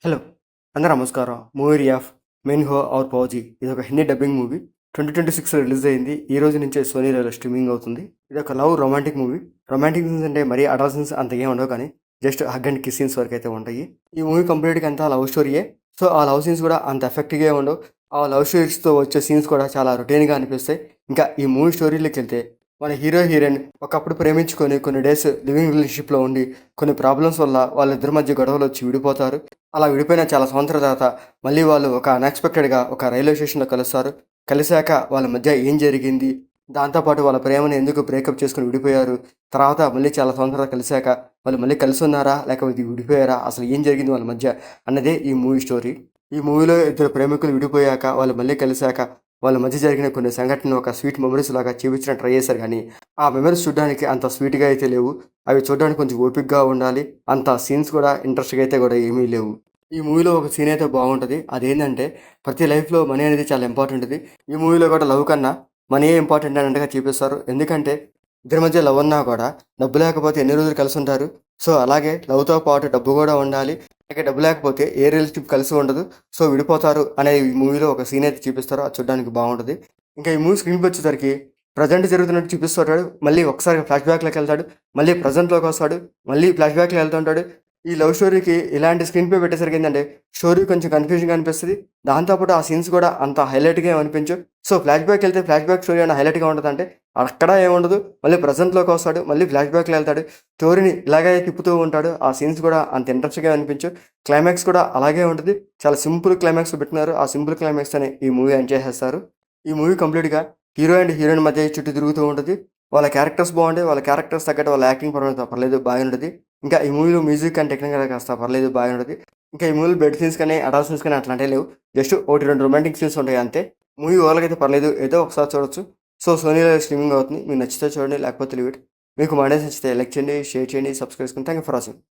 Hello! అందరూ నమస్కారం. Movie రియాఫ్ 'main హో ఔర్ ఫౌజీ' ఇదొక హిందీ డబ్బింగ్ మూవీ. 2026లో రిలీజ్ అయింది. ఈ రోజు నుంచే సోనీలో స్ట్రీమింగ్ అవుతుంది. ఇదొక love romantic movie. Romantic scenes అంటే మరీ అడల్ట్ సీన్స్ అంత ఏమి ఉండవు కానీ just hug and kiss scenes వరకైతే ఉంటాయి. ఈ మూవీ కంప్లీట్‌గా అంతా లవ్ స్టోరీయే. సో, ఆ లవ్ సీన్స్ కూడా అంత ఎఫెక్టివ్‌గా ఉండవు. ఆ లవ్ స్టోరీస్‌తో వచ్చే సీన్స్ కూడా చాలా రొటీన్‌గా అనిపిస్తాయి. ఇంకా ఈ మూవీ స్టోరీలోకెళ్తే మన హీరో, హీరోయిన్ ఒకప్పుడు ప్రేమించుకొని కొన్ని డేస్ లివింగ్ రిలేషన్‌షిప్‌లో ఉండి కొన్ని ప్రాబ్లమ్స్ వల్ల వాళ్ళిద్దరి మధ్య గొడవలొచ్చి విడిపోతారు. అలా విడిపోయిన చాలా సంవత్సరాల తర్వాత మళ్ళీ వాళ్ళు ఒక అన్‌ఎక్స్‌పెక్టెడ్‌గా ఒక రైల్వే స్టేషన్‌లో కలుస్తారు. కలిసాక వాళ్ళ మధ్య ఏం జరిగింది? దాంతో పాటు వాళ్ళ ప్రేమను ఎందుకు బ్రేకప్ చేసుకొని విడిపోయారు? తర్వాత మళ్ళీ చాలా సంవత్సరాలు కలిసాక వాళ్ళు మళ్ళీ కలిసున్నారా? లేకపోతే విడిపోయారా? అసలు ఏం జరిగింది వాళ్ళ మధ్య? అన్నదే ఈ మూవీ స్టోరీ. ఈ మూవీలో ఇద్దరు ప్రేమికులు విడిపోయాక వాళ్ళు మళ్ళీ కలిసాక వాళ్ళ మధ్య జరిగిన కొన్ని సంఘటనలు ఒక స్వీట్ మెమరీస్ లాగా చూపించడానికి ట్రై చేశారు కానీ, ఆ మెమరీస్ చూడడానికి అంత స్వీట్‌గా అయితే లేవు. అవి చూడడానికి కొంచెం ఓపికగా ఉండాలి. అంత సీన్స్ కూడా ఇంట్రెస్ట్‌గా అయితే కూడా ఏమీ లేవు. ఈ మూవీలో ఒక సీన్ అయితే బాగుంటది. అదేంటంటే ప్రతి లైఫ్‌లో మనీ అనేది చాలా ఇంపార్టెంట్‌ది. ఈ మూవీలో కూడా లవ్ కన్నా మనీయే ఇంపార్టెంట్ అన్నట్టుగా చూపిస్తారు. ఎందుకంటే ఇద్దరి మధ్య లవ్ ఉన్నా కూడా డబ్బు లేకపోతే ఎన్ని రోజులు కలిసుంటారు. సో, అలాగే లవ్‌తో పాటు డబ్బు కూడా ఉండాలి. అలాగే డబ్బు లేకపోతే ఏ రిలేషన్‌షిప్ కలిసి ఉండదు. సో, విడిపోతారు అనే ఈ మూవీలో ఒక సీన్ అయితే చూపిస్తారు. అది చూడడానికి బాగుంటది. ఇంకా ఈ మూవీ స్క్రీన్‌ప్లే వచ్చేసరికి ప్రెజెంట్ జరుగుతున్నట్టు చూపిస్తుంటాడు. మళ్ళీ ఒకసారి ఫ్లాష్ బ్యాక్‌లోకెళ్తాడు. మళ్ళీ ప్రెజెంట్‌లోకొస్తాడు. మళ్ళీ ఫ్లాష్ బ్యాక్‌లో వెళ్తుంటాడు. ఈ లవ్ స్టోరీకి ఇలాంటి స్క్రీన్ ప్లే పెట్టేసరికి ఏంటంటే స్టోరీ కొంచెం కన్‌ఫ్యూజింగ్‌గా అనిపిస్తది. దాంతో పాటు ఆ సీన్స్ కూడా అంత హైలైట్‌గా ఏమి అనిపించవు. సో, ఫ్లాష్ బ్యాక్ వెళ్తే ఫ్లాష్ బ్యాక్ స్టోరీ ఏమైనా హైలైట్‌గా ఉంటదంటే అక్కడ ఏముండదు. మళ్ళీ ప్రెజెంట్‌లోకొస్తాడు. మళ్ళీ ఫ్లాష్ బ్యాక్‌లో వెళ్తాడు. స్టోరీని ఇలాగే తిప్పుతూ ఉంటాడు. ఆ సీన్స్ కూడా అంత ఇంట్రెస్ట్‌గా అనిపించవు. క్లైమాక్స్ కూడా అలాగే ఉంటది. చాలా సింపుల్ క్లైమాక్స్ పెట్టినారు. ఆ సింపుల్ క్లైమాక్స్‌తోనే ఈ మూవీ ఎండ్ చేసేస్తారు. ఈ మూవీ కంప్లీట్‌గా హీరో అండ్ హీరోయిన్ మధ్య చుట్టూ తిరుగుతూ ఉంటది. వాళ్ళ క్యారెక్టర్స్ బాగుంటాయి. వాళ్ళ క్యారెక్టర్స్ తగ్గట్టు వాళ్ళ యాక్టింగ్ పరంగా పర్లేదు బాగానే ఉంటది. ఇంకా ఈ మూవీలో మ్యూజిక్ అండ్ టెక్నికల్‌గా కాస్త పర్లేదు బాగానే ఉంటది. ఇంకా ఈ మూవీలో బెడ్ సీన్స్ కానీ, అడల్ట్ సీన్స్ కానీ అట్లాంటివి లేవు. జస్ట్ 1, 2 రొమాంటిక్ సీన్స్ ఉంటాయి అంతే. మూవీ ఓవరాల్‌గా అయితే పర్లేదు. ఏదో ఒకసారి చూడొచ్చు. సో, సోనీలో స్ట్రీమింగ్ అవుతుంది. మీకు నచ్చితే చూడండి. లేకపోతే లీవ్ ఇట్. మీకు మా వీడియోస్ నచ్చితే లైక్ చేయండి, షేర్ చేయండి, సబ్స్క్రైబ్ చేసుకోండి. Thank you for watching.